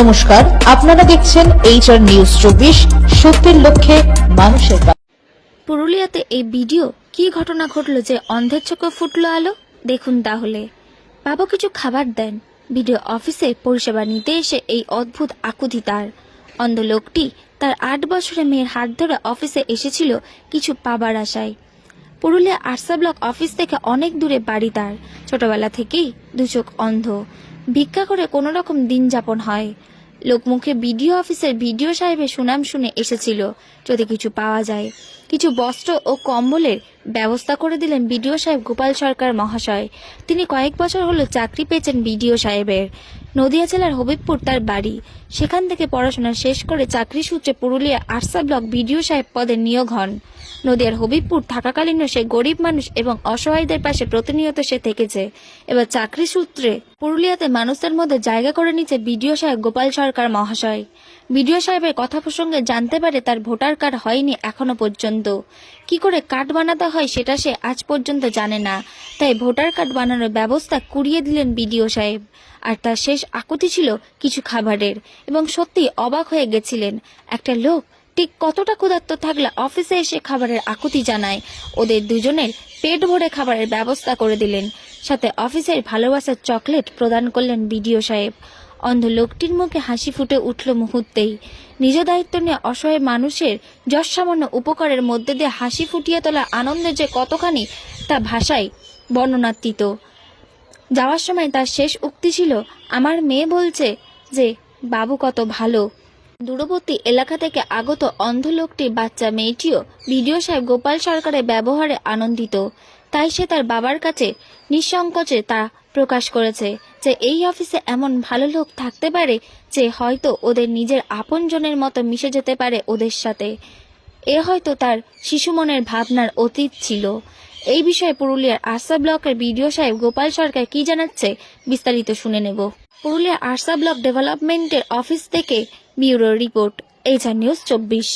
নমস্কার, আপনারা দেখছেন HR নিউজ 24, সত্যের লক্ষ্যে মানুষের। পুরুলিয়াতে এই ভিডিও কি ঘটনা ঘটলো যে অন্ধের চোখে ফুটলো আলো? দেখুন তাহলে। বাবা কিছু খাবার দেন। ভিডিও অফিসে পরিষেবা নিতে এসে এই অদ্ভুত আকুতি তার। অন্ধ লোকটি তার 8 বছরের মেয়ের হাত ধরে অফিসে এসেছিল কিছু পাবার আশায়। পুরুলিয়া আরসা ব্লক অফিস থেকে অনেক দূরে বাড়ি তার। ছোটবেলা থেকেই দু চোখ অন্ধ। ভিক্ষা করে কোনো রকম দিন যাপন হয়। লোকমুখে বিডিও অফিসের বিডিও সাহেবের সুনাম শুনে এসেছিল যদি কিছু পাওয়া যায়। কিছু বস্ত্র ও কম্বলের ব্যবস্থা করে দিলেন বিডিও সাহেব গোপাল সরকার মহাশয়। তিনি কয়েক বছর হলো চাকরি পেয়েছেন বিডিও সাহেবের। নদিয়া জেলার হবিবপুর তার বাড়ি। সেখান থেকে পড়াশোনা শেষ করে চাকরি সূত্রে পুরুলিয়া আরসা ব্লক বিডিও সাহেব পদে নিয়োগ হন। নদিয়ার হবিবপুর থাকাকালীনও সে গরিব মানুষ এবং অসহায়দের পাশে প্রতিনিয়ত সে থেকেছে। এবার চাকরি সূত্রে পুরুলিয়াতে মানুষদের মধ্যে জায়গা করে নিচ্ছে বিডিও সাহেব গোপাল সরকার মহাশয়। বিডিও সাহেবের কথা প্রসঙ্গে জানতে পারে তার ভোটার কার্ড হয়নি এখনো পর্যন্ত। কি করে কার্ড বানাতে হয় সেটা সে আজ পর্যন্ত জানে না। তাই ভোটার কার্ড বানানোর ব্যবস্থা কুড়িয়ে দিলেন বিডিও সাহেব। আর তার শেষ আকুতি ছিল কিছু খাবারের, এবং সত্যি অবাক হয়ে গেছিলেন। একটা লোক ঠিক কতটা ক্ষুধার্ত থাকলে অফিসে এসে খাবারের আকুতি জানায়। ওদের দুজনের পেট ভরে খাবারের ব্যবস্থা করে দিলেন, সাথে অফিসের ভালোবাসার চকলেট প্রদান করলেন বিডিও সাহেব। অন্ধ লোকটির মুখে হাসি ফুটে উঠল মুহূর্তেই। নিজ দায়িত্ব নিয়ে অসহায় মানুষের যৎসামান্য উপকারের মধ্যে দিয়ে হাসি ফুটিয়ে তোলা আনন্দের যে কতখানি তা ভাষায় বর্ণনাতীত। যাওয়ার সময় তার শেষ উক্তি ছিল, আমার মেয়ে বলছে যে বাবু কত ভালো। দূরবর্তী এলাকা থেকে আগত অন্ধ লোকটির বাচ্চা মেয়েটিও বিডিও সাহেব গোপাল সরকারের ব্যবহারে আনন্দিত। তাই সে তার বাবার কাছে নিঃসংকোচে তা প্রকাশ করেছে যে এই অফিসে এমন ভালো লোক থাকতে পারে যে হয়তো ওদের নিজের আপনজনের মতো মিশে যেতে পারে ওদের সাথে। এ হয়তো তার শিশু মনের ভাবনার অতীত ছিল। এই বিষয়ে পুরুলিয়ার আরসা ব্লকের বিডিও সাহেব গোপাল সরকার কি জানাচ্ছে বিস্তারিত শুনে নেব। পুরুলিয়া আরসা ব্লক ডেভেলপমেন্টের অফিস থেকে ব্যুরো রিপোর্ট, HR নিউজ 24।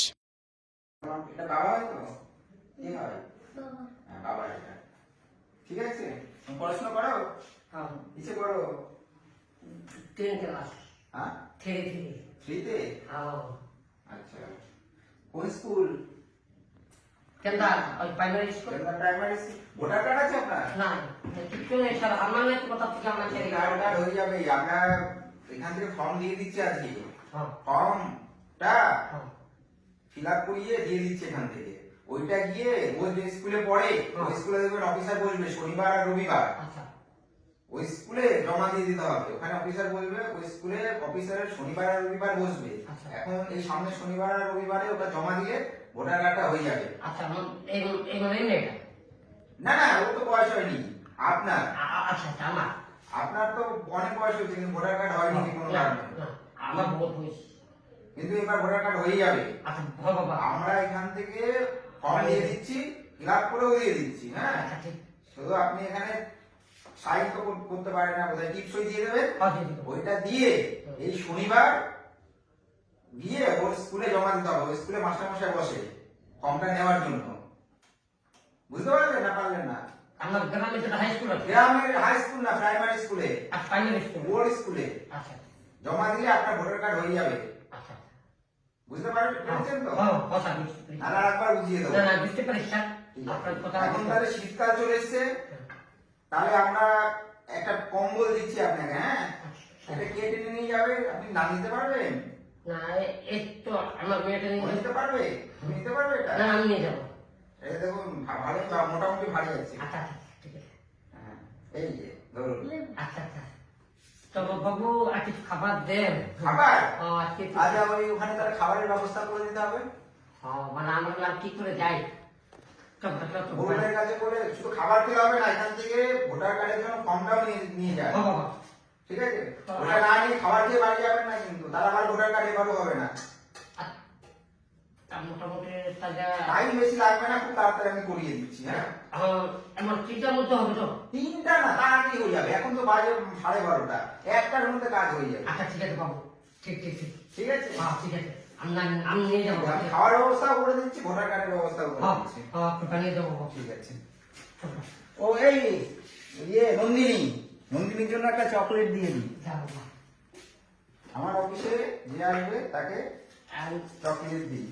ঠিক আছে, পড়াশোনা করো? হ্যাঁ, কিসে করো? 10 ক্লাস। হ্যাঁ, 3 ফ্রিতে? হ্যাঁ। আচ্ছা, কোন স্কুল? কেনটা ওই primary school? Primary school. Voter card আছে আপনার? না, কিছু নেই স্যার। আমার না কথা থেকে আমার ছেড়ে কার্ড হয়ে যাবে। আপনার এখান থেকে ফর্ম দিয়ে দিচ্ছে আজকে। হ্যাঁ, ফর্মটা হ্যাঁ। ফিল আপ করিয়ে দিয়ে দিচ্ছে এখান থেকে। ওইটা গিয়ে ওই যে স্কুলে পড়ে, ওই স্কুলে দেখবেন অফিসার বসবে শনিবার আর রবিবার। আচ্ছা, ওই স্কুলে জমা দিয়ে দিতে হবে। ওখানে অফিসার বসবে, ওই স্কুলে অফিসারের শনিবার আর রবিবার বসবে। আচ্ছা। এখন এই সামনে শনিবার আর রবিবারে ওটা জমা দিলে ভোটার কার্ডটা হয়ে যাবে। আচ্ছা। এই নেই না না, ও তো বয়স হয়নি আপনার। আচ্ছা, আমার আপনার তো অনেক বয়স হয়েছে, কিন্তু ভোটার কার্ড হয়নি কোনো কারণে। আমার বহুত হয়েছে, কিন্তু এবার ভোটার কার্ড হয়ে যাবে। আচ্ছা বাবা। আমরা এখান থেকে ফর্ম দিয়ে দিচ্ছি, ফিল আপ করেও দিয়ে দিচ্ছি। হ্যাঁ, আচ্ছা, ঠিক। শুধু আপনি এখানে সাইন তো করতে পারেন না, বোধহয় টিপসই দিয়ে দেবেন। ওইটা দিয়ে এই শনিবার গিয়ে ওর স্কুলে জমা দিতে হবে। ওই স্কুলে মাস্টারমশাই বসে ফর্মটা নেওয়ার জন্য। বুঝতে পারলেন না পারলেন না? আমার গ্রামে যেটা হাই স্কুল আছে। গ্রামের হাই স্কুল না, প্রাইমারি স্কুলে, প্রাইমারি স্কুল, ওর স্কুলে আচ্ছা জমা দিলে আপনার ভোটার কার্ড হয়ে যাবে। আচ্ছা। বুঝতে পেরেছেন তো? হ্যাঁ, কথা বুঝতে পেরেছি। আর একবার বুঝিয়ে দেবো। না, বুঝতে পারিস স্যার, আপনার কথা। এখন তাহলে শীতকাল চলে এসছে, তাহলে আমরা একটা কম্বল দিচ্ছি আপনাকে। হ্যাঁ, এটা কে টেনে নিয়ে যাবে? আপনি না নিতে পারবেন? না, এই তো আমার মেয়েটা ও নিতে পারবে? তুমি নিতে পারবে এটা? না, আমি নিয়ে যাবো। এই দেখুন, ভালো, মোটামুটি ভারী আছে। আচ্ছা, আচ্ছা, ঠিক আছে। হ্যাঁ, এই যে ধরুন। আচ্ছা, আচ্ছা। তো বাবু আর কিছু খাবার দেন। খাবার? আজকে আচ্ছা, ওই ওখানে তাহলে খাবারের ব্যবস্থা করে দিতে হবে। মানে আমরা কি করে যাই? ভোটারের কাছে করে শুধু খাবার খেলে হবে না, এখান থেকে ভোটার কার্ডের জন্য ফর্মটাও নিয়ে যায়। ঠিক আছে, ওটা না নিয়ে খাবার খেয়ে বাড়ি যাবেন না, কিন্তু তাহলে আমার ভোটার কার্ড এবারও হবে না। মোটামুটি টাইম বেশি লাগবে না, খুব তাড়াতাড়ি আমি করিয়ে দিচ্ছি। হ্যাঁ, আমার 3টার মধ্যে হবে তো? 3টা না, তাড়াতাড়ি হয়ে যাবে। এখন তো বাজে 12:30, 1টার মধ্যে কাজ হয়ে যাবে। আচ্ছা, ঠিক আছে বাবু। ঠিক ঠিক ঠিক ঠিক আছে, হ্যাঁ, ঠিক আছে। আমি নিয়ে যাবো। আমি খাওয়ার ব্যবস্থা করে দিচ্ছি, ভোটার কার্ডের ব্যবস্থা করে দিচ্ছি। নিয়ে যাবো। ঠিক আছে। ও এই নন্দিনীর জন্য একটা চকলেট দিয়ে দিই। যাবো। আমার অফিসে যে আসবে তাকে চকলেট দিই,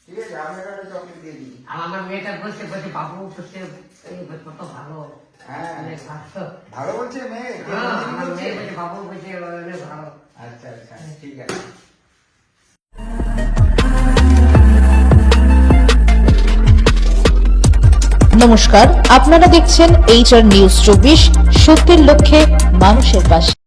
ঠিক আছে? আপনাকে একটা চকলেট দিয়ে দিই। আমার মেয়েটা বলছে বাবু বলছে কত ভালো। হ্যাঁ অনেক ভালো। ভালো বলছে মেয়ে? কে হ্যাঁ, বলছে? আমার মেয়ে বলছে বাবু বলছে অনেক ভালো। আচ্ছা আচ্ছা, ঠিক আছে। নমস্কার, আপনারা দেখছেন HR নিউজ 24, সত্যের লক্ষ্যে মানুষের পাশে।